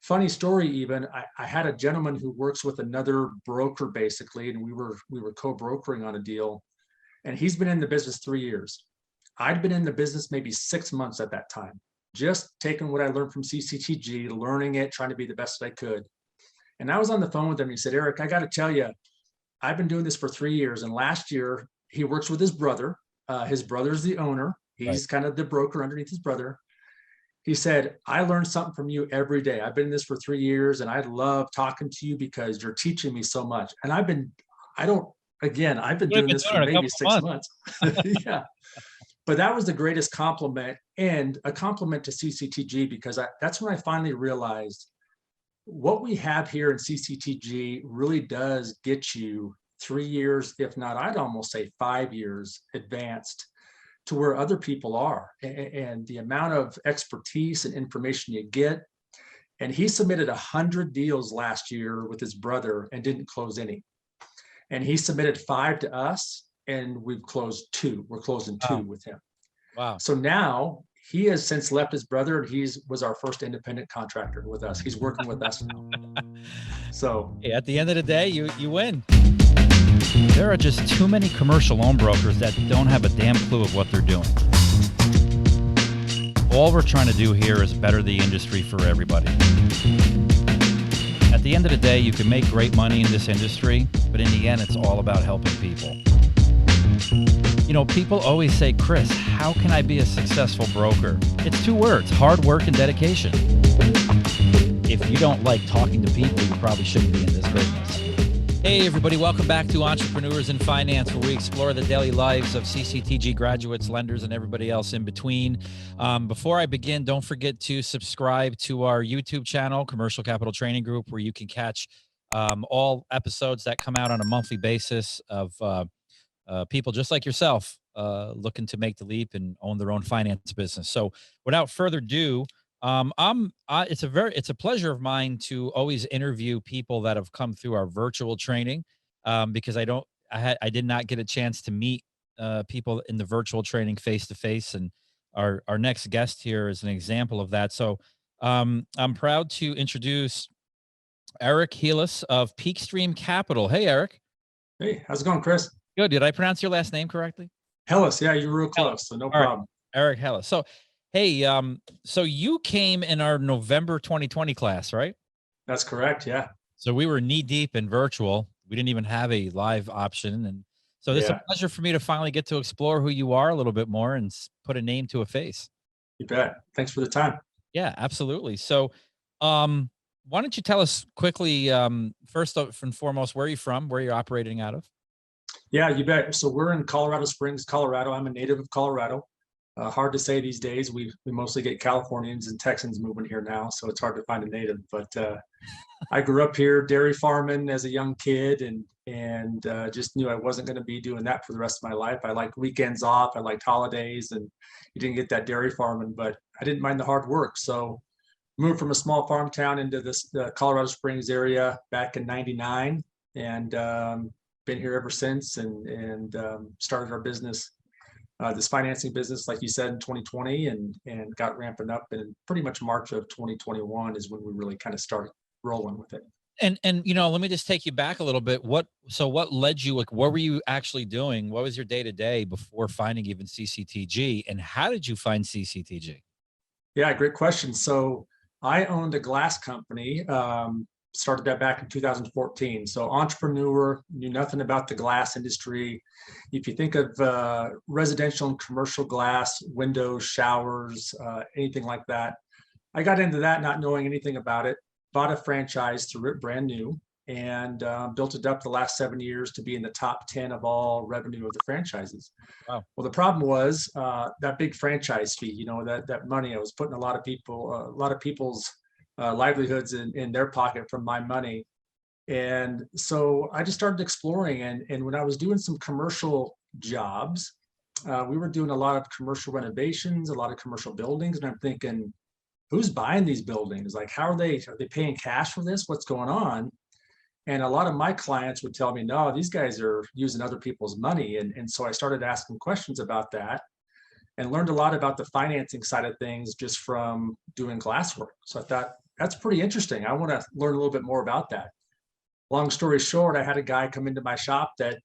funny story, even I had a gentleman who works with another broker basically, and we were co-brokering on a deal, and he's been in the business 3 years. I'd been in the business maybe 6 months at that time, just taking what I learned from CCTG, learning it, trying to be the best that I could. And I was on the phone with him. He said, Eric, I got to tell you, I've been doing this for 3 years. And last year, he works with his brother. His brother's the owner. Right. He's kind of the broker underneath his brother. He said, I learn something from you every day. I've been in this for 3 years, and I love talking to you because you're teaching me so much. And I've been You've doing been this for doing it a maybe couple of 6 months. Yeah. But that was the greatest compliment, and a compliment to CCTG, because that's when I finally realized what we have here in CCTG really does get you 3 years, if not, I'd almost say 5 years advanced to where other people are, and the amount of expertise and information you get. And he submitted 100 deals last year with his brother and didn't close any. And he submitted 5 to us, and we've closed 2. We're closing 2 with him. Wow. So now he has since left his brother, and was our first independent contractor with us. He's working with us now. So Hey, at the end of the day, you win. There are just too many commercial loan brokers that don't have a damn clue of what they're doing. All we're trying to do here is better the industry for everybody. At the end of the day, you can make great money in this industry, but in the end, it's all about helping people. You know, people always say, Kris, how can I be a successful broker? It's 2 words, hard work and dedication. If you don't like talking to people, you probably shouldn't be in this business. Hey, everybody, welcome back to Entrepreneurs in Finance, where we explore the daily lives of CCTG graduates, lenders, and everybody else in between. Before I begin, don't forget to subscribe to our YouTube channel, Commercial Capital Training Group, where you can catch all episodes that come out on a monthly basis of people just like yourself looking to make the leap and own their own finance business. So without further ado, it's a pleasure of mine to always interview people that have come through our virtual training, because I did not get a chance to meet people in the virtual training face to face, and our next guest here is an example of that. So I'm proud to introduce Eric Helus of Peakstream Capital. Hey, Eric. hey, how's it going, Kris? Good. Did I pronounce your last name correctly? Helus, yeah, you're real close, so no problem. Eric Helus. So, hey, so you came in our November 2020 class, right? That's correct, yeah. So we were knee deep in virtual. We didn't even have a live option. And so it's a pleasure for me to finally get to explore who you are a little bit more and put a name to a face. You bet. Thanks for the time. Yeah, absolutely. So, why don't you tell us quickly, first and foremost, where are you from, where you're operating out of? Yeah, you bet. So we're in Colorado Springs, Colorado. I'm a native of Colorado. Hard to say these days. We mostly get Californians and Texans moving here now, so it's hard to find a native. But I grew up here, dairy farming as a young kid, and just knew I wasn't going to be doing that for the rest of my life. I liked weekends off. I liked holidays, and you didn't get that dairy farming, but I didn't mind the hard work. So moved from a small farm town into the Colorado Springs area back in '99, and been here ever since, and started our business, this financing business, like you said, in 2020, and got ramping up. And pretty much March of 2021 is when we really kind of started rolling with it. And let me just take you back a little bit. What led you, like, what were you actually doing? What was your day to day before finding even CCTG, and how did you find CCTG? Yeah, great question. So I owned a glass company, started that back in 2014. So entrepreneur, knew nothing about the glass industry. If you think of residential and commercial glass, windows, showers, anything like that, I got into that not knowing anything about it, bought a franchise through it brand new, and built it up the last 7 years to be in the top 10 of all revenue of the franchises. Wow. Well, the problem was that big franchise fee, that money. I was putting a lot of people's livelihoods in their pocket from my money. And so I just started exploring. And when I was doing some commercial jobs, we were doing a lot of commercial renovations, a lot of commercial buildings. And I'm thinking, who's buying these buildings? Like, are they paying cash for this? What's going on? And a lot of my clients would tell me, no, these guys are using other people's money. And so I started asking questions about that, and learned a lot about the financing side of things just from doing glasswork. So I thought, that's pretty interesting. I want to learn a little bit more about that. Long story short, I had a guy come into my shop that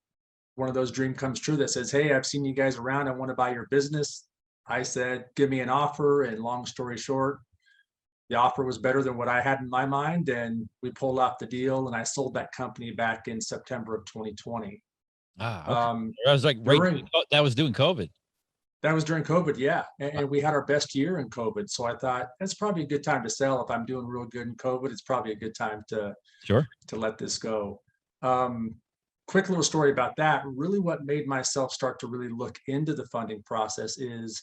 one of those dream comes true that says, hey, I've seen you guys around. I want to buy your business. I said, give me an offer. And long story short, the offer was better than what I had in my mind. And we pulled off the deal, and I sold that company back in September of 2020. Ah, okay. Um, I was like, right, during that was doing COVID. That was during COVID, yeah. And we had our best year in COVID. So I thought that's probably a good time to sell. If I'm doing real good in COVID, it's probably a good time Sure. to let this go. Um, Quick little story about that. Really what made myself start to really look into the funding process is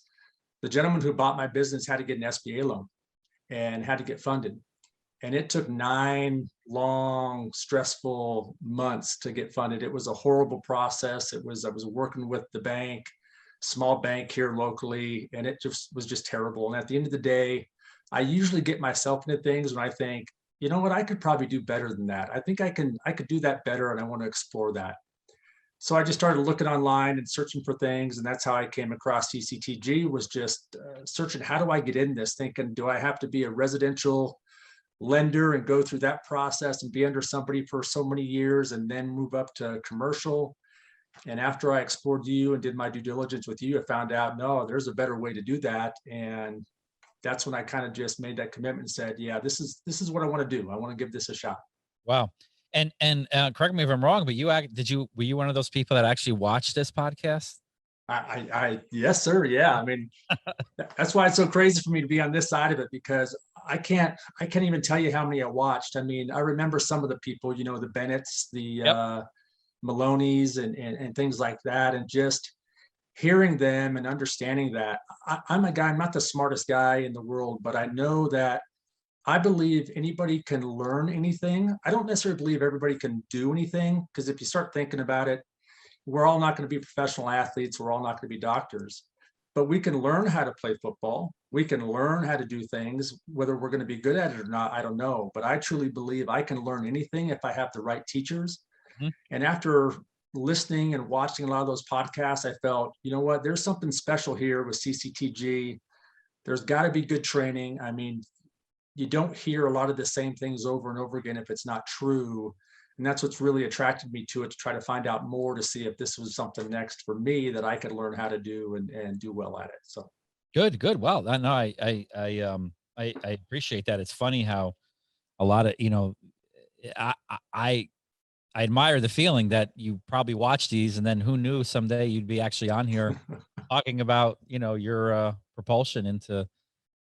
the gentleman who bought my business had to get an SBA loan and had to get funded. And it took 9 long, stressful months to get funded. It was a horrible process. I was working with the bank, small bank here locally, and it just was just terrible. And at the end of the day, I usually get myself into things when I think, you know what, I could probably do better than that. I think I could do that better, and I want to explore that. So I just started looking online and searching for things, and that's how I came across CCTG. Was just searching, how do I get in this? Thinking, do I have to be a residential lender and go through that process and be under somebody for so many years and then move up to commercial? And after I explored you and did my due diligence with you, I found out, no, there's a better way to do that. And that's when I kind of just made that commitment and said, yeah, this is what I want to do. I want to give this a shot. Wow. And correct me if I'm wrong, but were you one of those people that actually watched this podcast? Yes, sir. Yeah. I mean, that's why it's so crazy for me to be on this side of it, because I can't even tell you how many I watched. I mean, I remember some of the people, the Bennett's, the, Yep. Maloney's and things like that. And just hearing them and understanding that I'm a guy, I'm not the smartest guy in the world, but I know that I believe anybody can learn anything. I don't necessarily believe everybody can do anything, because if you start thinking about it, we're all not going to be professional athletes. We're all not going to be doctors, but we can learn how to play football. We can learn how to do things. Whether we're going to be good at it or not, I don't know. But I truly believe I can learn anything if I have the right teachers. Mhm. And after listening and watching a lot of those podcasts, I felt, you know what, there's something special here with CCTG. There's got to be good training. I mean, you don't hear a lot of the same things over and over again if it's not true. And that's what's really attracted me to it, to try to find out more, to see if this was something next for me that I could learn how to do and do well at it. So Good, good. Wow. No, I appreciate that. It's funny how a lot of, I, I, I admire the feeling that you probably watch these, and then who knew someday you'd be actually on here talking about, your propulsion into,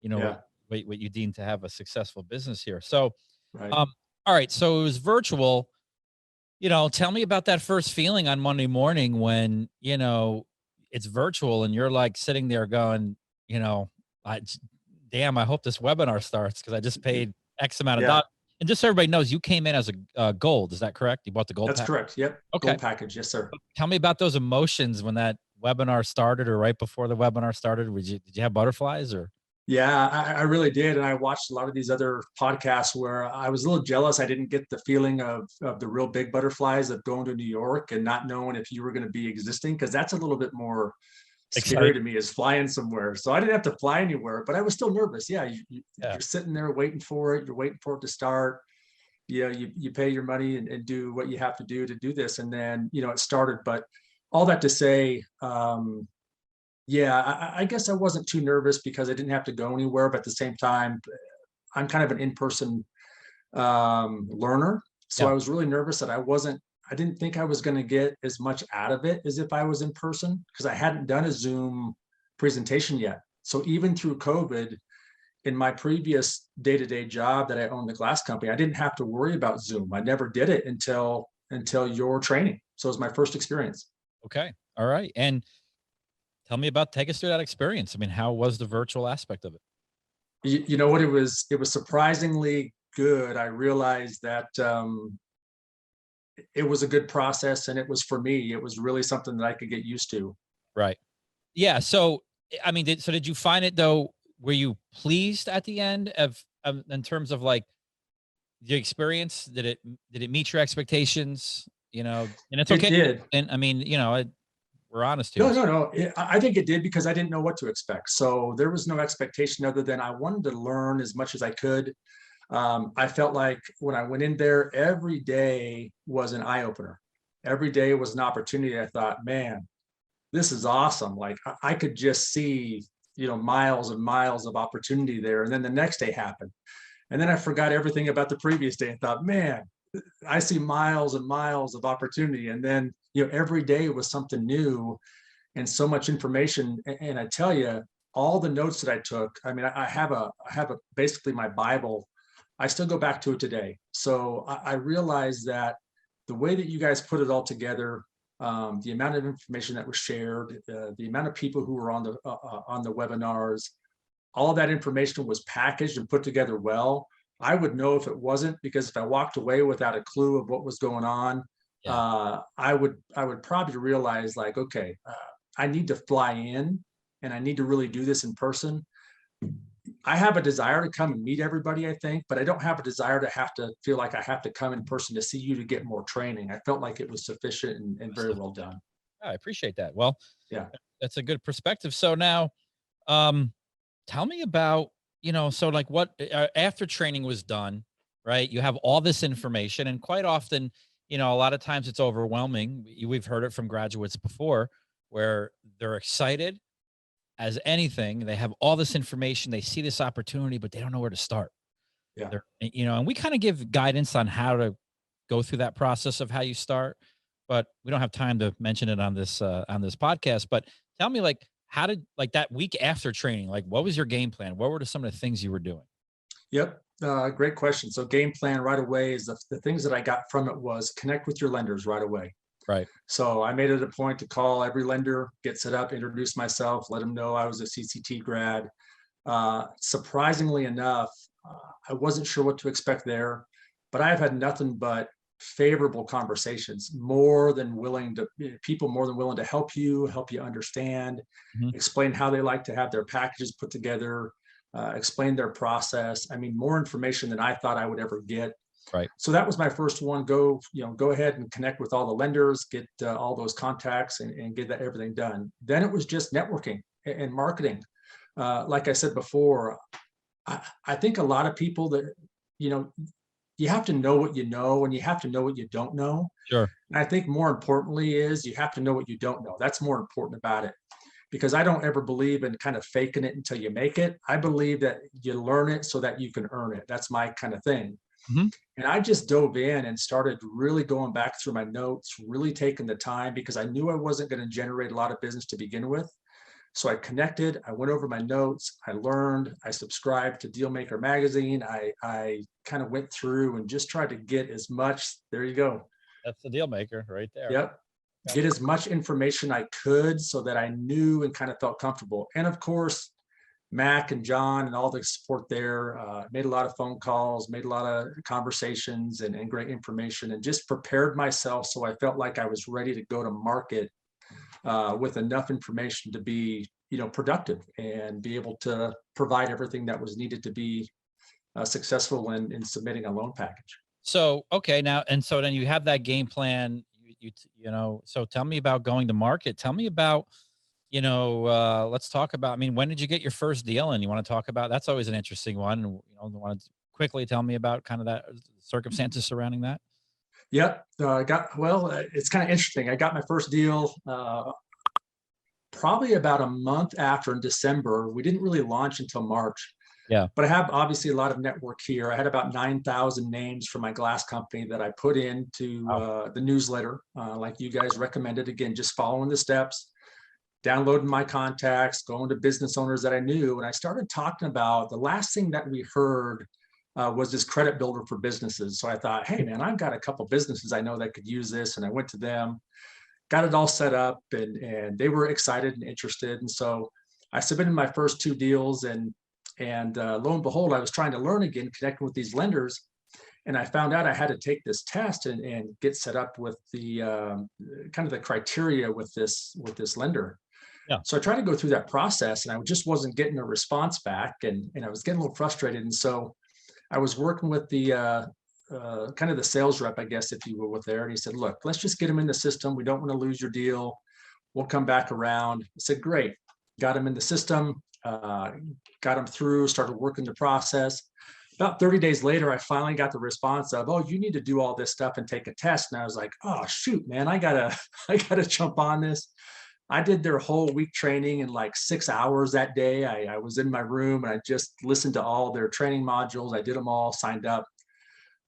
what, yeah, what you deem to have a successful business here. So, right. um, all right. So it was virtual. Tell me about that first feeling on Monday morning when, it's virtual and you're like sitting there going, I, damn, I hope this webinar starts because I just paid X amount of Yeah, dollars. And just so everybody knows, you came in as a gold. Is that correct? You bought the gold that's pack? correct. Yep. Okay. Gold package. Yes, sir. Tell me about those emotions when that webinar started or right before the webinar started. Did you have butterflies or? Yeah, I really did. And I watched a lot of these other podcasts where I was a little jealous. I didn't get the feeling of the real big butterflies of going to New York and not knowing if you were going to be existing, because that's a little bit more scary Exciting. to me, is flying somewhere. So I didn't have to fly anywhere, but I was still nervous. Yeah, Yeah. you're sitting there waiting for it. You're waiting for it to start. You pay your money and do what you have to do this. And then, it started. But all that to say, yeah, I guess I wasn't too nervous because I didn't have to go anywhere. But at the same time, I'm kind of an in-person learner. So Yeah. I was really nervous that I didn't think I was going to get as much out of it as if I was in person, because I hadn't done a Zoom presentation yet. So even through COVID, in my previous day-to-day job that I owned the glass company, I didn't have to worry about Zoom. I never did it until your training. So it was my first experience. Okay. All right. And take us through that experience. I mean, how was the virtual aspect of it? You know what? It was surprisingly good. I realized that it was a good process, and it was, for me, it was really something that I could get used to. Right. Yeah. So, I mean, did you find it though? Were you pleased at the end of in terms of like the experience? Did it meet your expectations? And it's It okay. did. And I mean, we're honest No, here. no, no. I think it did, because I didn't know what to expect. So there was no expectation other than I wanted to learn as much as I could. I felt like when I went in there, every day was an eye opener. Every day was an opportunity. I thought, man, this is awesome. Like I could just see, miles and miles of opportunity there. And then the next day happened. And then I forgot everything about the previous day and thought, man, I see miles and miles of opportunity. And then, every day was something new and so much information. And I tell you, all the notes that I took, I mean, I have basically my Bible. I still go back to it today. So I realized that the way that you guys put it all together, the amount of information that was shared, the amount of people who were on the webinars, all of that information was packaged and put together well. I would know if it wasn't, because if I walked away without a clue of what was going on, I would probably realize like, okay, I need to fly in and I need to really do this in person. I have a desire to come and meet everybody, I think, but I don't have a desire to have to feel like I have to come in person to see you to get more training. I felt like it was sufficient and very well done. I appreciate that. Well, yeah, that's a good perspective. So now, tell me about, so like what, after training was done, right? You have all this information, and quite often, a lot of times it's overwhelming. We've heard it from graduates before where they're excited as anything. They have all this information, they see this opportunity, but they don't know where to start. Yeah. And we kind of give guidance on how to go through that process of how you start, but we don't have time to mention it on this podcast. But tell me, like, how did, like, that week after training, like, what was your game plan? What were some of the things you were doing? Yep. Great question. So game plan right away is the things that I got from it was connect with your lenders right away. Right. So I made it a point to call every lender, get set up, introduce myself, let them know I was a CCT grad. Surprisingly enough, I wasn't sure what to expect there, but I've had nothing but favorable conversations, people more than willing to help you understand, explain how they like to have their packages put together, explain their process. I mean, more information than I thought I would ever get. Right. So that was my first one. Go ahead and connect with all the lenders, get all those contacts and get everything done. Then it was just networking and marketing. Like I said before, I think a lot of people that, you have to know what you know and you have to know what you don't know. Sure. And I think more importantly is you have to know what you don't know. That's more important about it, because I don't ever believe in kind of faking it until you make it. I believe that you learn it so that you can earn it. That's my kind of thing. And I just dove in and started really going back through my notes, really taking the time, because I knew I wasn't going to generate a lot of business to begin with. So I connected, I went over my notes, I learned, I subscribed to Dealmaker magazine. I kind of went through and just tried to get as much, there you go. That's the Dealmaker right there. Yep. Get as much information I could so that I knew and kind of felt comfortable. And of course, Mac and John and all the support there, made a lot of phone calls, made a lot of conversations and great information, and just prepared myself so I felt like I was ready to go to market with enough information to be, productive and be able to provide everything that was needed to be successful in submitting a loan package. So, okay, now, and so then you have that game plan, so tell me about going to market. Tell me about, let's talk about, I mean, when did you get your first deal? And you want to talk about, that's always an interesting one. Want to quickly tell me about kind of that circumstances surrounding that? Yep. It's kind of interesting. I got my first deal probably about a month after, in December. We didn't really launch until March. Yeah. But I have obviously a lot of network here. I had about 9,000 names for my glass company that I put into the newsletter, like you guys recommended. Again, just following the steps, downloading my contacts, going to business owners that I knew. And I started talking about the last thing that we heard was this credit builder for businesses. So I thought, hey man, I've got a couple businesses I know that could use this. And I went to them, got it all set up, and they were excited and interested. And so I submitted my first 2 deals, and lo and behold, I was trying to learn again, connecting with these lenders. And I found out I had to take this test and get set up with the kind of the criteria with this lender. Yeah. So I tried to go through that process, and I just wasn't getting a response back, and I was getting a little frustrated. And so I was working with the kind of the sales rep, I guess, if you will, with there. And he said, look, let's just get him in the system. We don't want to lose your deal. We'll come back around. I said, great. Got him in the system, got him through, started working the process. About 30 days later, I finally got the response of, oh, you need to do all this stuff and take a test. And I was like, oh, shoot, man, I gotta jump on this. I did their whole week training in like 6 hours that day. I was in my room and I just listened to all their training modules. I did them all, signed up.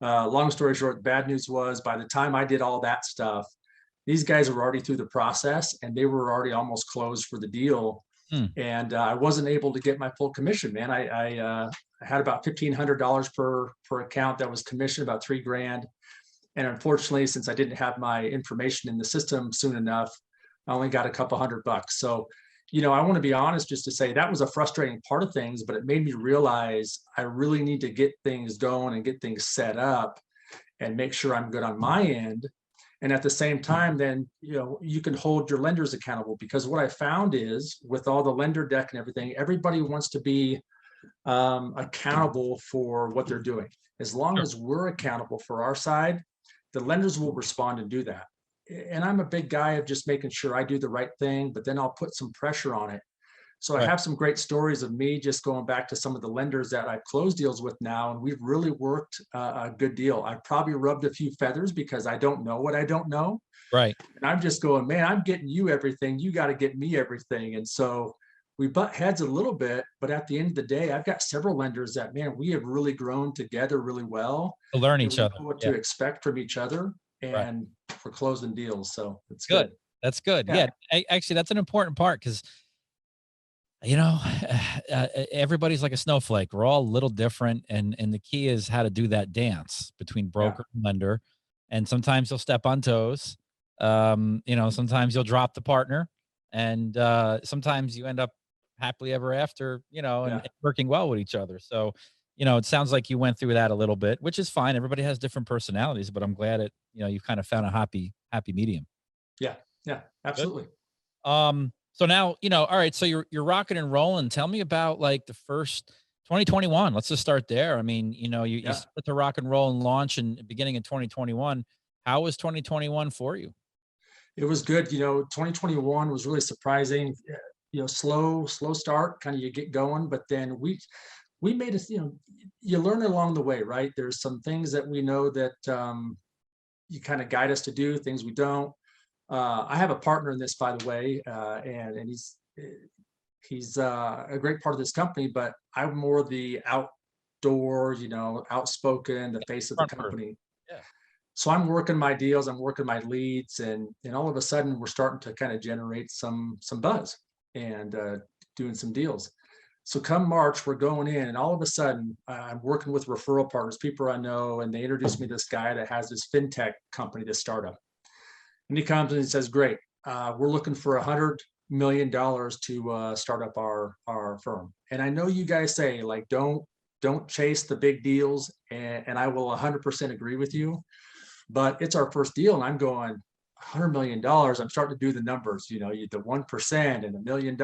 Long story short, the bad news was by the time I did all that stuff, these guys were already through the process and they were already almost closed for the deal. And I wasn't able to get my full commission, man. I had about $1,500 per account that was commission, about $3,000. And unfortunately, since I didn't have my information in the system soon enough, I only got a couple $100. So, I want to be honest just to say that was a frustrating part of things, but it made me realize I really need to get things going and get things set up and make sure I'm good on my end. And at the same time, then, you can hold your lenders accountable, because what I found is with all the lender deck and everything, everybody wants to be accountable for what they're doing. As long as we're accountable for our side, the lenders will respond and do that. And I'm a big guy of just making sure I do the right thing, but then I'll put some pressure on it. So I have some great stories of me just going back to some of the lenders that I've closed deals with now, and we've really worked a good deal. I've probably rubbed a few feathers because I don't know what I don't know. Right. And I'm just going, man, I'm getting you everything. You got to get me everything. And so we butt heads a little bit, but at the end of the day, I've got several lenders that, man, we have really grown together really well. To learn each other. What to expect from each other, and for closing deals. So it's good. That's good. Yeah. Actually, that's an important part because, everybody's like a snowflake. We're all a little different. And the key is how to do that dance between broker and lender. And sometimes you'll step on toes. Sometimes you'll drop the partner, and sometimes you end up happily ever after, and working well with each other. So, it sounds like you went through that a little bit, which is fine. Everybody has different personalities, but I'm glad you've kind of found a happy medium. Yeah. Yeah, absolutely. Good. So now, all right, so you're rocking and rolling. Tell me about like the first 2021. Let's just start there. I mean, you start to rock and roll and launch in the beginning of 2021. How was 2021 for you? It was good. 2021 was really surprising. Slow start, kind of you get going, but then we made us, you learn along the way, right? There's some things that we know that you kind of guide us to do, things we don't. I have a partner in this, by the way, and he's a great part of this company, but I'm more the outdoor, outspoken, the face of the company. Yeah. So I'm working my deals, I'm working my leads, and all of a sudden we're starting to kind of generate some buzz and doing some deals. So come March, we're going in, and all of a sudden I'm working with referral partners, people I know, and they introduced me to this guy that has this fintech company, this startup. And he comes and says, great, we're looking for $100 million to start up our firm. And I know you guys say, like, don't chase the big deals, and I will 100% agree with you, but it's our first deal, and I'm going, $100 million, I'm starting to do the numbers, the 1% and $1 million,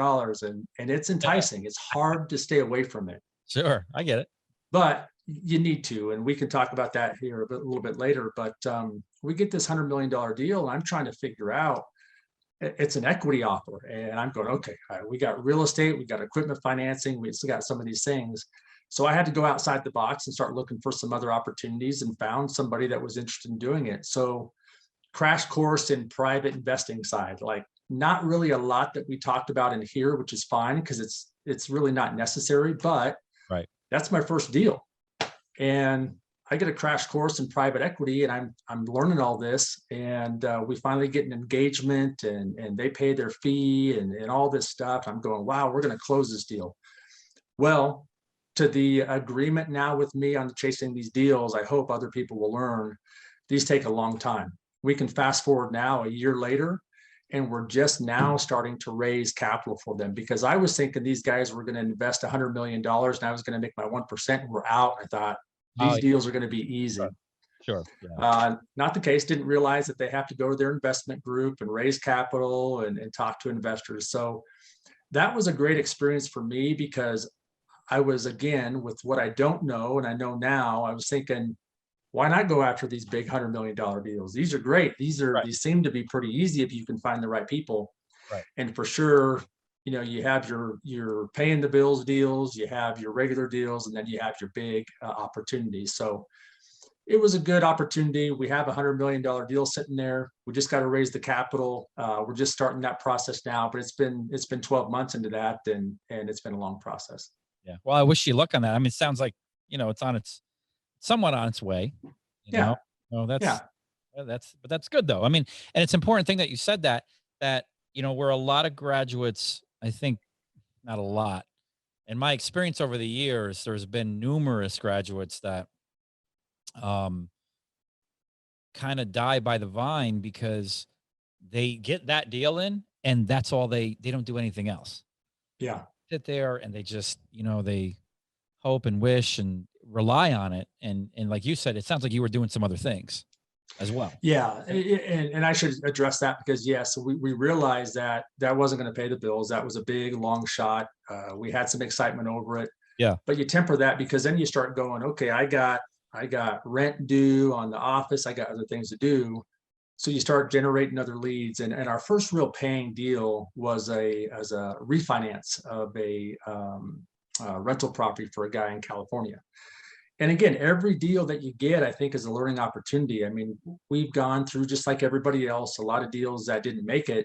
and it's enticing. It's hard to stay away from it. Sure, I get it. But you need to, and we can talk about that here a little bit later. But we get this $100 million deal, and I'm trying to figure out, it's an equity offer, and I'm going, okay, all right, we got real estate, we got equipment financing, we still got some of these things. So I had to go outside the box and start looking for some other opportunities, and found somebody that was interested in doing it. So crash course in private investing side, like not really a lot that we talked about in here, which is fine because it's really not necessary, but that's my first deal. And I get a crash course in private equity, and I'm learning all this, and we finally get an engagement, and they pay their fee and all this stuff. I'm going, wow, we're going to close this deal. Well, to the agreement now with me on chasing these deals, I hope other people will learn these take a long time. We can fast forward now a year later, and we're just now starting to raise capital for them, because I was thinking these guys were going to invest $100 million and I was going to make my 1%, and we're out. I thought these deals are going to be easy. Sure. Yeah. Not the case. Didn't realize that they have to go to their investment group and raise capital and talk to investors. So that was a great experience for me, because I was, again, with what I don't know and I know now, I was thinking, why not go after these big $100 million deals? These are great. These seem to be pretty easy if you can find the right people. Right. And for sure, you have your paying the bills deals, you have your regular deals, and then you have your big opportunities. So it was a good opportunity. We have $100 million deal sitting there. We just got to raise the capital. We're just starting that process now, but it's been 12 months into that, and it's been a long process. Yeah. Well, I wish you luck on that. I mean, it sounds like, it's somewhat on its way, you know? Yeah, Oh, yeah, but that's good though. I mean, and it's important thing that you said that, where a lot of graduates, I think not a lot. In my experience over the years, there's been numerous graduates that, um, kind of die by the vine because they get that deal in and that's all they don't do anything else. yeah. Sit there and they just, they hope and wish and rely on it. And like you said, it sounds like you were doing some other things as well. Yeah, and I should address that because yes, we realized that that wasn't going to pay the bills. That was a big long shot. We had some excitement over it, Yeah. but you temper that because then you start going, okay, I got rent due on the office. I got other things to do. So you start generating other leads, and our first real paying deal was as a refinance of a rental property for a guy in California. And again, every deal that you get, I think, is a learning opportunity. I mean, we've gone through, just like everybody else, a lot of deals that didn't make it,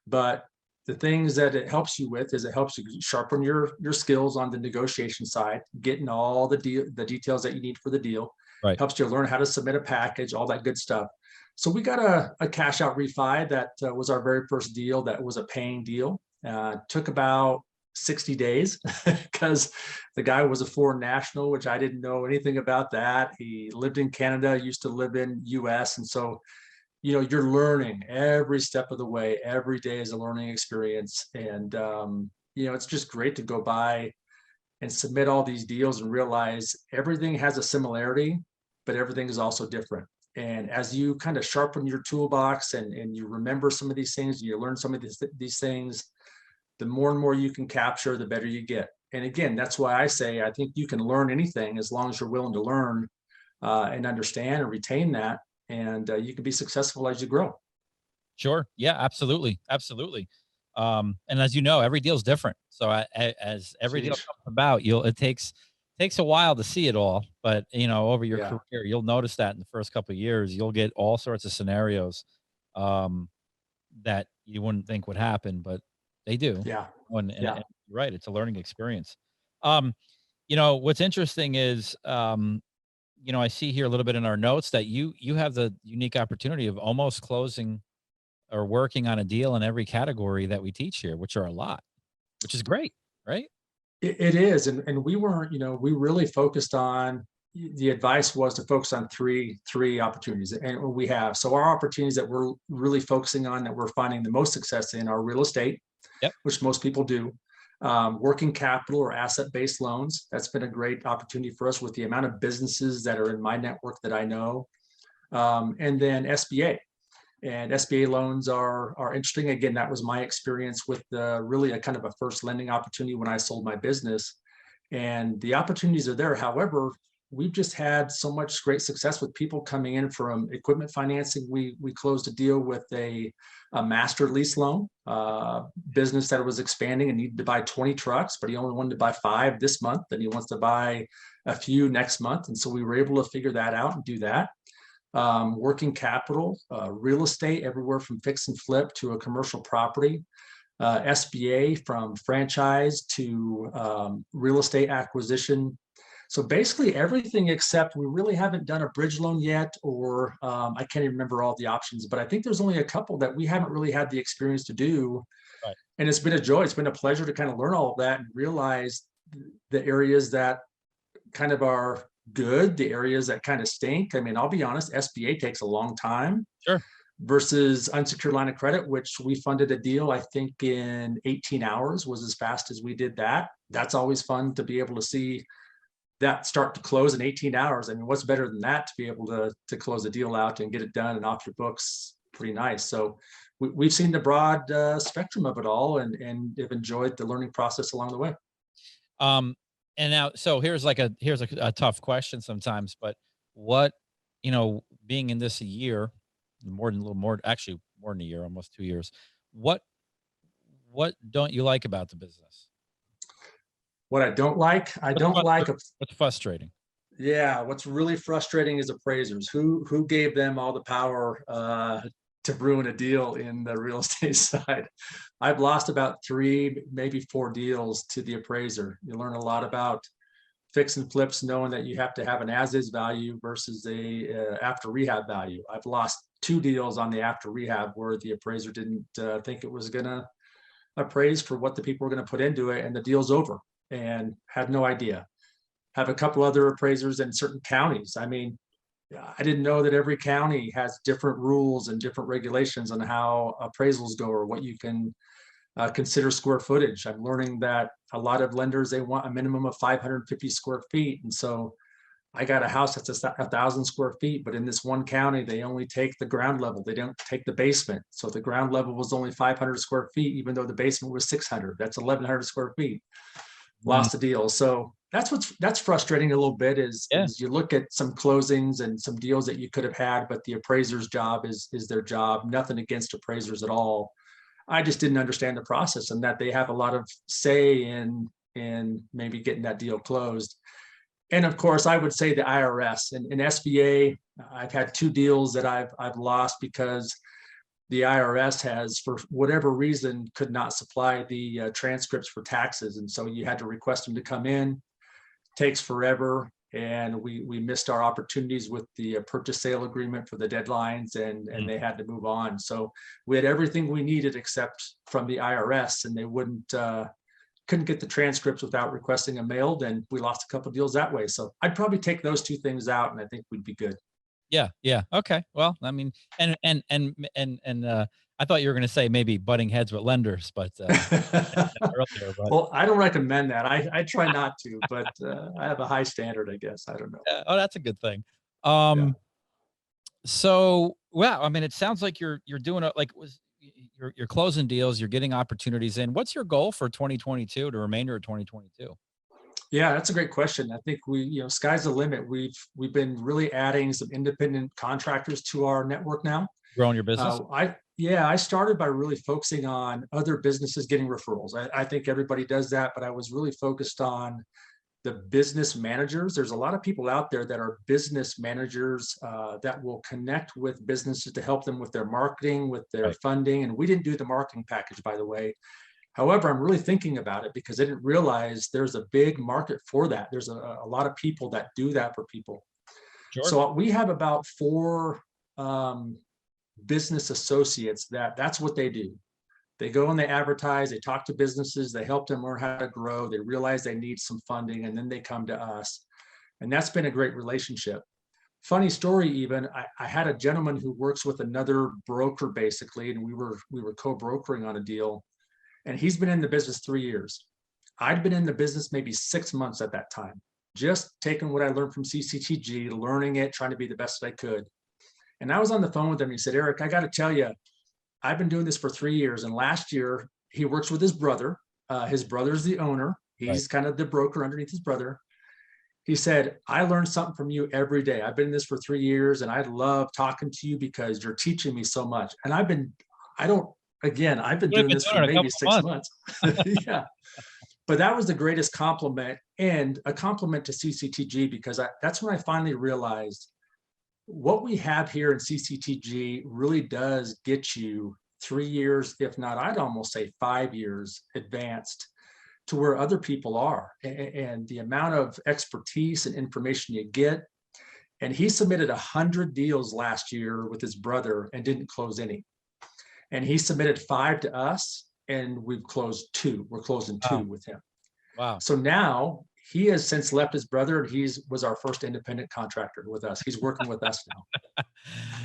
but the things that it helps you with is it helps you sharpen your skills on the negotiation side, getting all the details that you need for the deal, Right. helps you learn how to submit a package, all that good stuff. So we got a cash out refi that was our very first deal. That was a paying deal. Took about 60 days because the guy was a foreign national, which I didn't know anything about that. He lived in Canada, used to live in US. And so, you're learning every step of the way. Every day is a learning experience. And, it's just great to go by and submit all these deals and realize everything has a similarity, but everything is also different. And as you kind of sharpen your toolbox and you remember some of these things, and you learn some of these things, the more and more you can capture, the better you get. And again, that's why I say I think you can learn anything as long as you're willing to learn and understand and retain that, and you can be successful as you grow. Sure. Yeah, absolutely. Absolutely. And as you know, every deal is different. So as every deal Sheesh. comes about, takes a while to see it all, but over your Yeah, career, you'll notice that in the first couple of years, you'll get all sorts of scenarios, um, that you wouldn't think would happen, but they do. yeah, And yeah. you're right, it's a learning experience. Um, what's interesting is, I see here a little bit in our notes that you have the unique opportunity of almost closing or working on a deal in every category that we teach here, which are a lot, which is great, right? It is, and we weren't, we really focused on, the advice was to focus on three opportunities, and we have. So our opportunities that we're really focusing on, that we're finding the most success in, are real estate, Yep. which most people do. Working capital or asset-based loans. That's been a great opportunity for us with the amount of businesses that are in my network that I know. And then SBA. And SBA loans are interesting. Again, that was my experience with really a kind of a first lending opportunity when I sold my business. And the opportunities are there. However, we've just had so much great success with people coming in from equipment financing. We closed a deal with a master lease loan business that was expanding and needed to buy 20 trucks, but he only wanted to buy 5 this month, and he wants to buy a few next month. And so we were able to figure that out and do that. Working capital, real estate, everywhere from fix and flip to a commercial property, SBA, from franchise to real estate acquisition. So basically everything, except we really haven't done a bridge loan yet, or I can't even remember all the options, but I think there's only a couple that we haven't really had the experience to do. Right. And it's been a joy. It's been a pleasure to kind of learn all of that and realize the areas that kind of are good, the areas that kind of stink. I mean, I'll be honest, SBA takes a long time Sure. versus unsecured line of credit, which we funded a deal, I think in 18 hours was as fast as we did that. That's always fun to be able to see that start to close in 18 hours. I mean, what's better than that, to be able to close a deal out and get it done and off your books? Pretty nice. So we've seen the broad spectrum of it all, and have enjoyed the learning process along the way. Um, and now, so here's a tough question sometimes, but what, being in this a year, more than a little more, actually more than a year, almost 2 years, what what don't you like about the business? What I don't like, I don't like, What's frustrating? yeah, what's really frustrating is appraisers. Who gave them all the power to ruin a deal in the real estate side? I've lost about 3, maybe 4 deals to the appraiser. You learn a lot about fix and flips, knowing that you have to have an as-is value versus a after rehab value. I've lost 2 deals on the after rehab where the appraiser didn't think it was gonna appraise for what the people were gonna put into it, and the deal's over, and had no idea. Have a couple other appraisers in certain counties. I mean, I didn't know that every county has different rules and different regulations on how appraisals go or what you can consider square footage. I'm learning that a lot of lenders, they want a minimum of 550 square feet. And so I got a house that's 1,000 square feet, but in this one county, they only take the ground level. They don't take the basement. So the ground level was only 500 square feet, even though the basement was 600. That's 1,100 square feet. Lost a deal. So that's frustrating a little bit is you look at some closings and some deals that you could have had, but the appraiser's job is their job. Nothing against appraisers at all. I just didn't understand the process and that they have a lot of say in maybe getting that deal closed. And of course, I would say the IRS and SBA. I've had 2 deals that I've lost because the IRS has, for whatever reason, could not supply the transcripts for taxes. And so you had to request them to come in. Takes forever. And we missed our opportunities with the purchase sale agreement for the deadlines, and they had to move on. So we had everything we needed except from the IRS, and they couldn't get the transcripts without requesting them mailed, and we lost a couple of deals that way. So I'd probably take those 2 things out, and I think we'd be good. Yeah. Yeah. Okay. Well, I mean, and I thought you were going to say maybe butting heads with lenders, but earlier, but Well, I don't recommend that. I try not to, but I have a high standard, I guess. I don't know. oh, that's a good thing. Yeah. So, wow, I mean, it sounds like you're doing you're closing deals, you're getting opportunities in. What's your goal for 2022, the remainder of 2022? Yeah, that's a great question. I think sky's the limit. We've been really adding some independent contractors to our network now. Growing your business? I started by really focusing on other businesses getting referrals. I think everybody does that, but I was really focused on the business managers. There's a lot of people out there that are business managers that will connect with businesses to help them with their marketing, with their funding. And we didn't do the marketing package, by the way. However, I'm really thinking about it because I didn't realize there's a big market for that. There's a lot of people that do that for people. Sure. So we have about 4 business associates that's what they do. They go and they advertise, they talk to businesses, they help them learn how to grow, they realize they need some funding, and then they come to us. And that's been a great relationship. Funny story, even, I had a gentleman who works with another broker basically, and we were co-brokering on a deal. And he's been in the business 3 years. I'd been in the business maybe 6 months at that time, just taking what I learned from CCTG, learning it, trying to be the best that I could. And I was on the phone with him. He said, Eric, I got to tell you, I've been doing this for 3 years. And last year, he works with his brother. His brother's the owner. He's kind of the broker underneath his brother. He said, I learned something from you every day. I've been in this for 3 years, and I love talking to you because you're teaching me so much. And I've been doing this for maybe 6 months. Yeah. But that was the greatest compliment, and a compliment to CCTG, because that's when I finally realized what we have here in CCTG really does get you 3 years, if not, I'd almost say 5 years advanced to where other people are, and the amount of expertise and information you get. And he submitted 100 deals last year with his brother and didn't close any. And he submitted 5 to us, and we've closed 2. We're closing 2 with him. Wow. So now he has since left his brother, and was our first independent contractor with us. He's working with us now.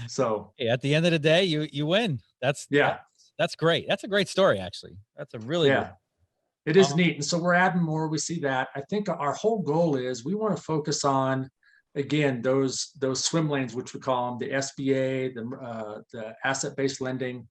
So hey, at the end of the day, you win. That's great. That's a great story, actually. That's a really good. It is neat. And so we're adding more. We see that. I think our whole goal is we want to focus on, again, those swim lanes, which we call them, the SBA, the asset-based lending,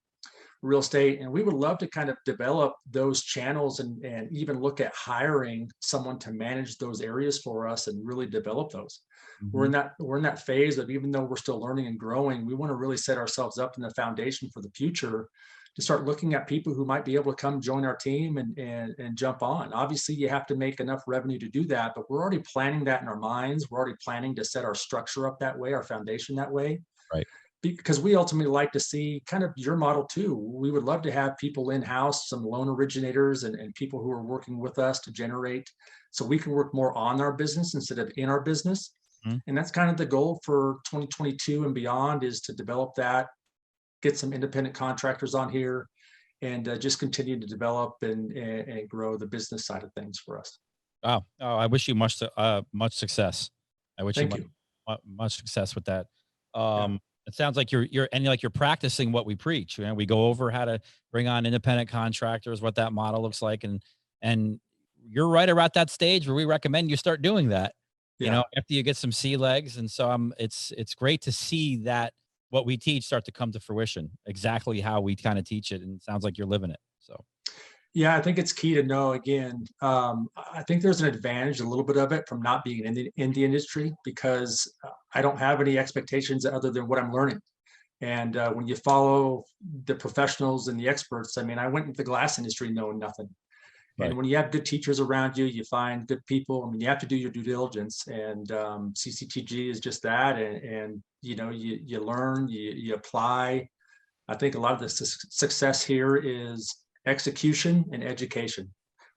real estate. And we would love to kind of develop those channels and even look at hiring someone to manage those areas for us and really develop those. Mm-hmm. We're in that phase of, even though we're still learning and growing, we want to really set ourselves up in the foundation for the future to start looking at people who might be able to come join our team and jump on. Obviously, you have to make enough revenue to do that, but we're already planning that in our minds. We're already planning to set our structure up that way, our foundation that way. Right. Because we ultimately like to see kind of your model too. We would love to have people in-house, some loan originators and people who are working with us to generate, so we can work more on our business instead of in our business. Mm-hmm. And that's kind of the goal for 2022 and beyond, is to develop that, get some independent contractors on here, and just continue to develop and grow the business side of things for us. Wow. Oh, I wish you much success. I wish Thank you you. much success with that. Yeah. It sounds like you're practicing what we preach. You know, we go over how to bring on independent contractors, what that model looks like, and you're right around that stage where we recommend you start doing that. You know, after you get some sea legs, and so it's great to see that what we teach start to come to fruition, exactly how we kind of teach it, and it sounds like you're living it. So. Yeah, I think it's key to know, again, I think there's an advantage, a little bit of it, from not being in the industry, because I don't have any expectations other than what I'm learning. And when you follow the professionals and the experts, I mean, I went into the glass industry knowing nothing. Right. And when you have good teachers around you, you find good people. I mean, you have to do your due diligence, and CCTG is just that. And you know, you learn, you apply. I think a lot of the success here is execution and education.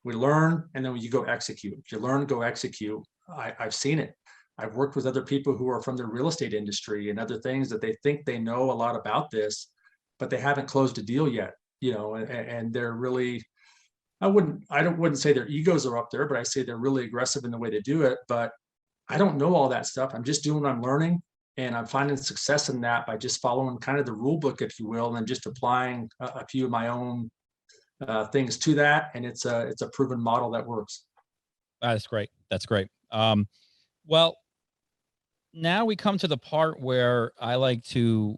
We learn, and then you go execute. If you learn, go execute. I've seen it. I've worked with other people who are from the real estate industry and other things that they think they know a lot about this, but they haven't closed a deal yet. You know, and they're really, I wouldn't say their egos are up there, but I say they're really aggressive in the way they do it. But I don't know all that stuff. I'm just doing what I'm learning, and I'm finding success in that by just following kind of the rule book, if you will, and then just applying a few of my own things to that. And it's a proven model that works. That's great. That's great. Well, now we come to the part where I like to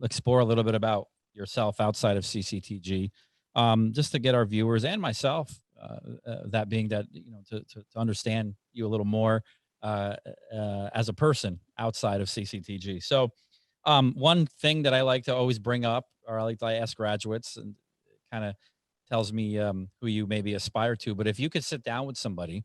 explore a little bit about yourself outside of CCTG, just to get our viewers and myself, that being that, you know, to understand you a little more as a person outside of CCTG. So one thing that I like to always bring up, or I like to ask graduates, and kind of tells me who you maybe aspire to, but if you could sit down with somebody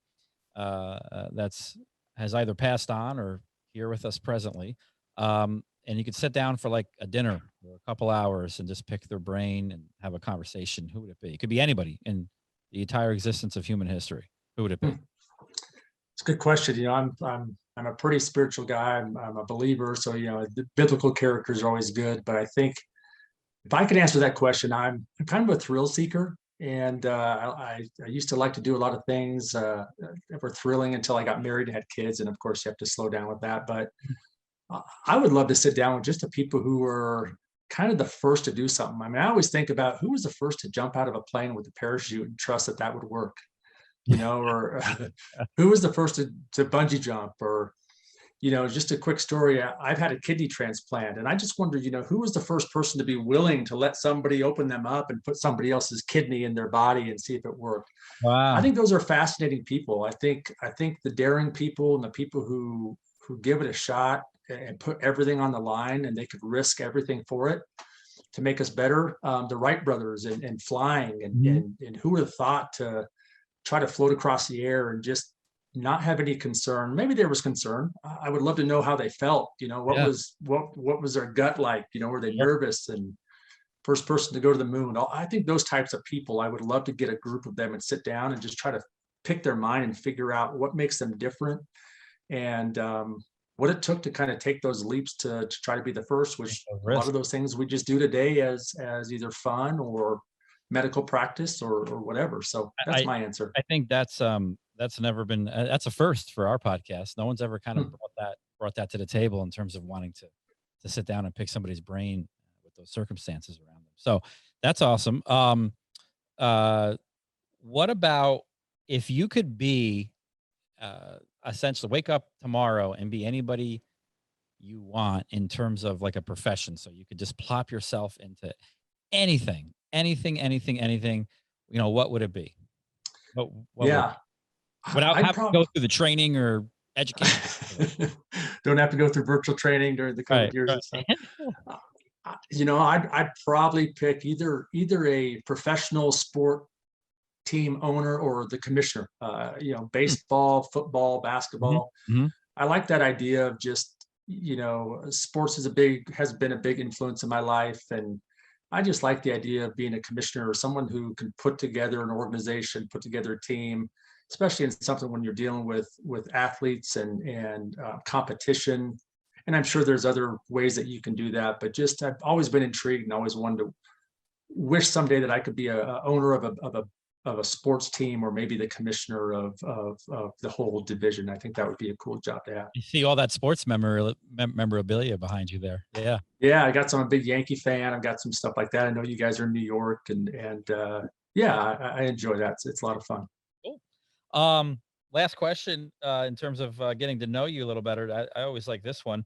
has either passed on or here with us presently, and you could sit down for like a dinner or a couple hours and just pick their brain and have a conversation, who would it be? It could be anybody in the entire existence of human history. Who would it be? It's a good question. You know, I'm a pretty spiritual guy. I'm a believer, so you know, the biblical characters are always good. But I think if I could answer that question, I'm kind of a thrill seeker, and I used to like to do a lot of things that were thrilling until I got married and had kids, and of course you have to slow down with that. But I would love to sit down with just the people who were kind of the first to do something. I mean, I always think about who was the first to jump out of a plane with a parachute and trust that that would work, you know, or who was the first to bungee jump, or you know, just a quick story. I've had a kidney transplant, and I just wonder, you know, who was the first person to be willing to let somebody open them up and put somebody else's kidney in their body and see if it worked. Wow. I think those are fascinating people. I think the daring people and the people who give it a shot and put everything on the line, and they could risk everything for it to make us better. The Wright brothers and flying, and who would have thought to try to float across the air and just not have any concern. Maybe there was concern. I would love to know how they felt. You know, what was their gut like? You know, were they nervous? And first person to go to the moon. I think those types of people, I would love to get a group of them and sit down and just try to pick their mind and figure out what makes them different, and what it took to kind of take those leaps to try to be the first, which a lot of those things we just do today as either fun or medical practice or whatever. So that's my answer. I think that's never been, that's a first for our podcast. No one's ever kind of brought that to the table in terms of wanting to sit down and pick somebody's brain with those circumstances around them. So that's awesome. What about if you could be essentially wake up tomorrow and be anybody you want in terms of like a profession? So you could just plop yourself into anything, you know, what would it be? What without having to go through the training or education. Don't have to go through virtual training during the COVID years and stuff. I'd probably pick either a professional sport team owner or the commissioner. Baseball, football, Mhm, basketball. mhm. I like that idea of just, sports has been a big influence in my life. And I just like the idea of being a commissioner or someone who can put together an organization, put together a team, especially in something when you're dealing with athletes and competition. And I'm sure there's other ways that you can do that, but just I've always been intrigued and always wanted to wish someday that I could be a owner of a sports team, or maybe the commissioner of the whole division. I think that would be a cool job to have. You see all that sports memorabilia behind you there. Yeah. Yeah, I got some. I'm a big Yankee fan. I've got some stuff like that. I know you guys are in New York, and yeah, I enjoy that. It's a lot of fun. Cool. Last question, in terms of getting to know you a little better. I always like this one.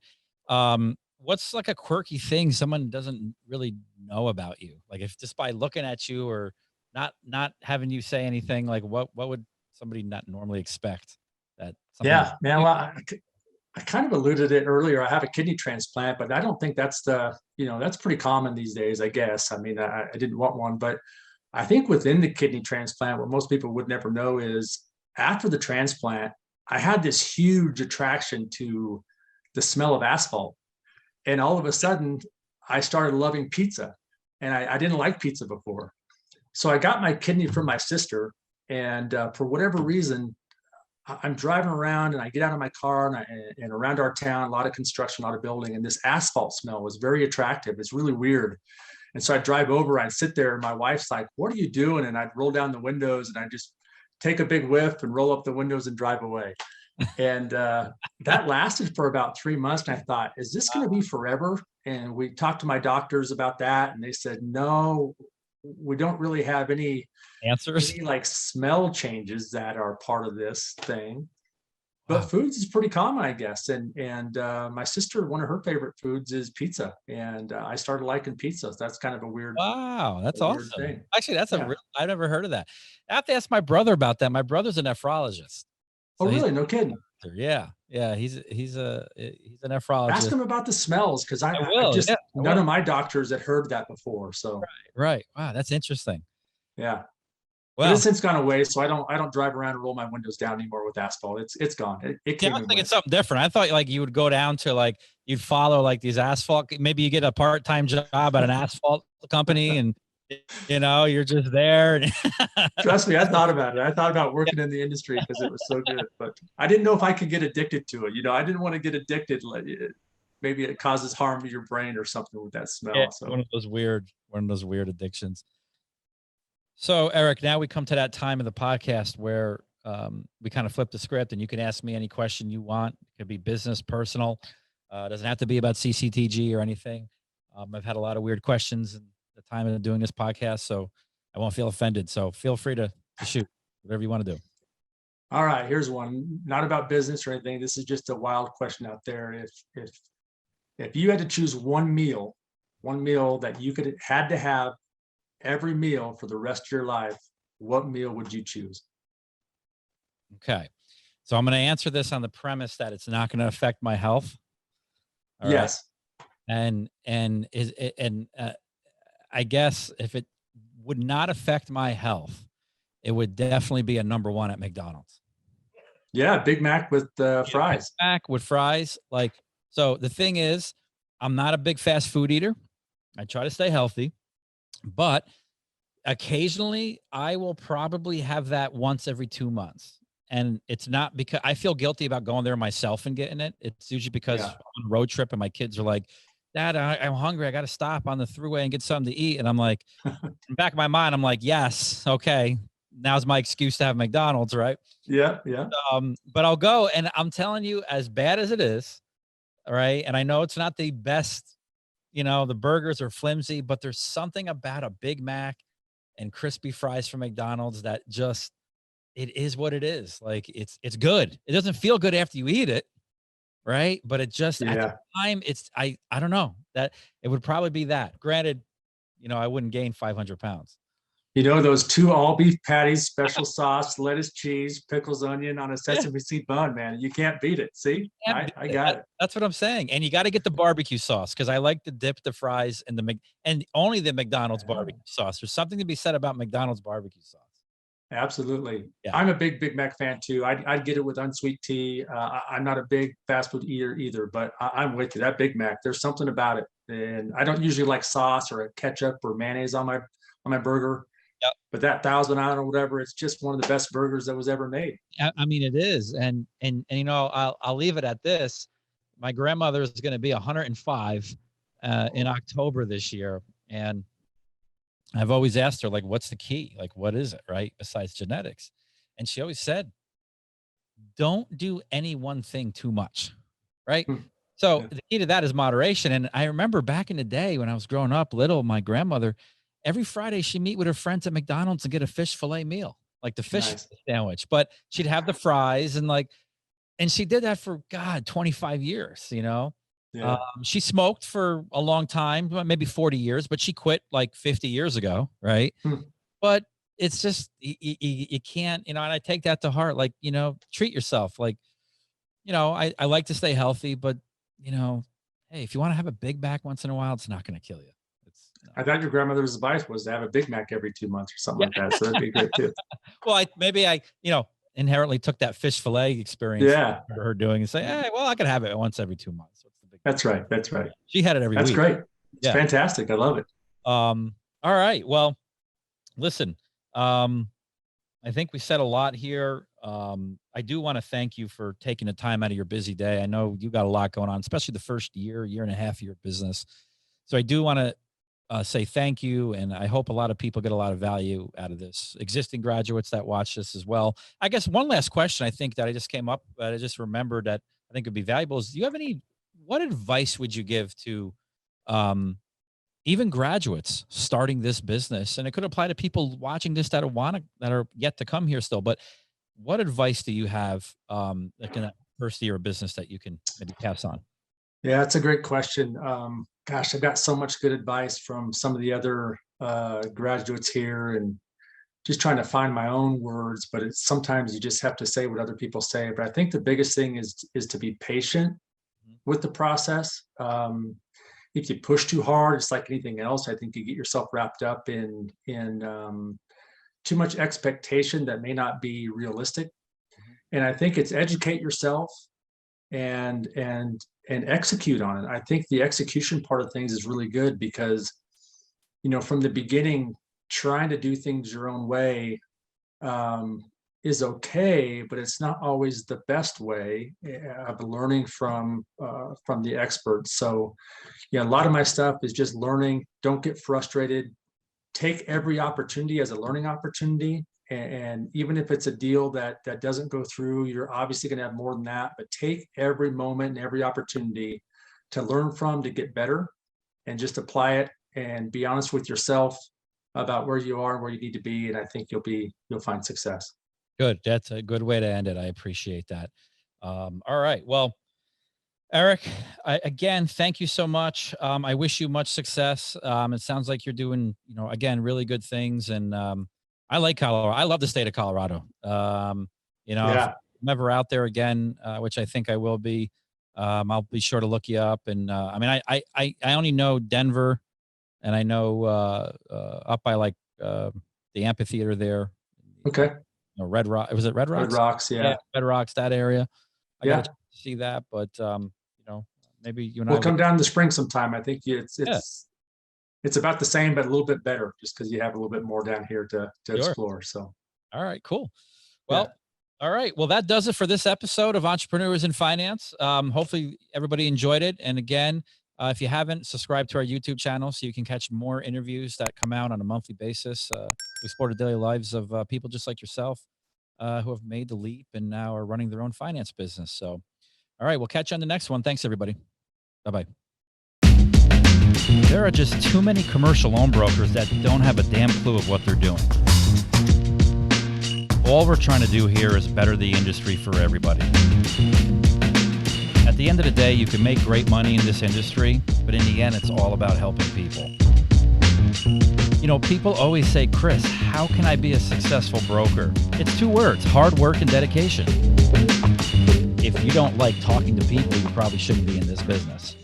What's like a quirky thing someone doesn't really know about you? Like if just by looking at you or not having you say anything, like what would somebody not normally expect that something Yeah, man. Well, I kind of alluded it earlier. I have a kidney transplant, but I don't think that's pretty common these days, I guess. I mean, I didn't want one, but I think within the kidney transplant, what most people would never know is after the transplant, I had this huge attraction to the smell of asphalt. And all of a sudden, I started loving pizza. And I didn't like pizza before. So I got my kidney from my sister. And for whatever reason, I'm driving around and I get out of my car and around our town, a lot of construction, a lot of building, and this asphalt smell was very attractive. It's really weird. And so I drive over, I'd sit there and my wife's like, "What are you doing?" And I'd roll down the windows and I just take a big whiff and roll up the windows and drive away. And that lasted for about 3 months. And I thought, is this going to be forever? And we talked to my doctors about that. And they said, no, we don't really have any answers? like smell changes that are part of this thing. But Wow. foods is pretty common, I guess. And my sister, one of her favorite foods is pizza. And I started liking pizza. So that's kind of Wow, that's a weird awesome. thing. Actually, that's a Yeah. real I've never heard of that. I have to ask my brother about that. My brother's a nephrologist. Oh, So he's really? No kidding. yeah. Yeah, he's a Ask nephrologist. them about the smells because I I've will, yeah, just I none will. of my doctors had heard that before. So Right. Wow, that's interesting. yeah. But it's Well, since gone away, so I don't drive around and roll my windows down anymore with asphalt. It's gone. It see, I came was and thinking went. something different. I thought like you would go down to like you'd follow like these asphalt maybe you get a part-time job at an asphalt company and you're just there. Trust me, I thought about it. I thought about working in the industry because it was so good, but I didn't know if I could get addicted to it. I didn't want to get addicted. Like maybe it causes harm to your brain or something with that Yeah, smell. So one of those weird addictions. So, Eric, now we come to that time of the podcast where we kind of flip the script, and you can ask me any question you want. It could be business, personal. It doesn't have to be about CCTG or anything. I've had a lot of weird questions in the time of doing this podcast, so I won't feel offended. So, feel free to shoot whatever you want to do. all right, here's one. Not about business or anything. This is just a wild question out there. If you had to choose one meal that you had to have every meal for the rest of your life, what meal would you choose? Okay, so I'm going to answer this on the premise that it's not going to affect my health. All right, Yes. and I guess if it would not affect my health, it would definitely be a number one at McDonald's. Yeah, Big Mac with Yeah, Big fries. Mac with fries. Like, so the thing is, I'm not a big fast food eater. I try to stay healthy, but occasionally I will probably have that once every 2 months. And it's not because I feel guilty about going there myself and getting it. It's usually because Yeah. I'm on a road trip and my kids are like, Dad, I'm hungry. I got to stop on the throughway and get something to eat. And I'm like, in the back of my mind, I'm like, yes, okay. Now's my excuse to have McDonald's, right? Yeah. Yeah. But I'll go, and I'm telling you, as bad as it is, all right. And I know it's not the best, the burgers are flimsy, but there's something about a Big Mac and crispy fries from McDonald's that just it is what it is. Like it's good. It doesn't feel good after you eat it, right? But it just at the Yeah. time, I don't know that it would probably be that. Granted, I wouldn't gain 500 pounds. You know, those 2 all beef patties, special sauce, lettuce, cheese, pickles, onion on a sesame seed bun, man. You can't beat it. See, I got it. That's what I'm saying. And you got to get the barbecue sauce because I like to dip the fries in and only the McDonald's barbecue sauce. There's something to be said about McDonald's barbecue sauce. Absolutely. Yeah. I'm a big Mac fan too. I'd get it with unsweet tea. I'm not a big fast food eater either, but I'm with you. That Big Mac, there's something about it. And I don't usually like sauce or a ketchup or mayonnaise on my burger. Yep. But that 1,000 ounce or whatever, it's just one of the best burgers that was ever made. I mean, it is. And you know, I'll leave it at this. My grandmother is going to be 105 in October this year. And I've always asked her, like, what's the key? Like, what is it, right? Besides genetics. And she always said, don't do any one thing too much, right? So the key to that is moderation. And I remember back in the day when I was growing up little, my grandmother, every Friday she'd meet with her friends at McDonald's and get a fish fillet meal, like the fish sandwich. But she'd have the fries and she did that for, God, 25 years, you know? Yeah. She smoked for a long time, maybe 40 years, but she quit like 50 years ago. Right. But it's just, you can't, you know, and I take that to heart. Like, you know, treat yourself. Like, you know, I like to stay healthy, but you know, hey, if you want to have a Big Mac once in a while, it's not going to kill you. I thought your grandmother's advice was to have a Big Mac every 2 months or something like that. So that'd be great too. Well, I you know, inherently took that fish fillet experience for her doing and say, hey, well, I could have it once every 2 months. What's the big deal? That's right. She had it every week. That's great. It's fantastic. I love it. All right. Well, listen, I think we said a lot here. I do want to thank you for taking the time out of your busy day. I know you got a lot going on, especially the first year and a half of your business. So I do want to say thank you. And I hope a lot of people get a lot of value out of this, existing graduates that watch this as well. I guess one last question I think that I just came up, that I just remembered that I think would be valuable is, do you have what advice would you give to even graduates starting this business? And it could apply to people watching this that are yet to come here still, but what advice do you have like in that first year of business that you can maybe pass on? Yeah, that's a great question. Gosh, I've got so much good advice from some of the other graduates here, and just trying to find my own words, but sometimes you just have to say what other people say. But I think the biggest thing is to be patient with the process. If you push too hard, it's like anything else. I think you get yourself wrapped up in too much expectation that may not be realistic. And I think it's educate yourself and execute on it. I think the execution part of things is really good because, you know, from the beginning, trying to do things your own way is okay, but it's not always the best way of learning from the experts. So, yeah, a lot of my stuff is just learning. Don't get frustrated. Take every opportunity as a learning opportunity. And even if it's a deal that doesn't go through, you're obviously going to have more than that, but take every moment and every opportunity to learn from, to get better, and just apply it and be honest with yourself about where you are and where you need to be. And I think you'll find success. Good. That's a good way to end it. I appreciate that. All right. Well, Eric, again, thank you so much. I wish you much success. It sounds like you're doing, you know, again, really good things. And I like Colorado. I love the state of Colorado. You know, if I'm ever out there again, which I think I will be, I'll be sure to look you up. And I mean, I only know Denver, and I know up by like the amphitheater there. Okay. You know, Red Rock. Was it Red Rocks? Red Rocks, yeah. Red Rocks, that area. I got to see that, but you know, maybe you and we'll come down in the spring sometime. I think it's about the same, but a little bit better, just because you have a little bit more down here to explore. So, all right, cool. Well, all right. Well, that does it for this episode of Entrepreneurs in Finance. Hopefully everybody enjoyed it. And again, if you haven't, subscribe to our YouTube channel so you can catch more interviews that come out on a monthly basis. We explore the daily lives of people just like yourself who have made the leap and now are running their own finance business. So, all right, we'll catch you on the next one. Thanks, everybody. Bye-bye. There are just too many commercial loan brokers that don't have a damn clue of what they're doing. All we're trying to do here is better the industry for everybody. At the end of the day, you can make great money in this industry, but in the end, it's all about helping people. You know, people always say, Kris, how can I be a successful broker? It's 2 words, hard work and dedication. If you don't like talking to people, you probably shouldn't be in this business.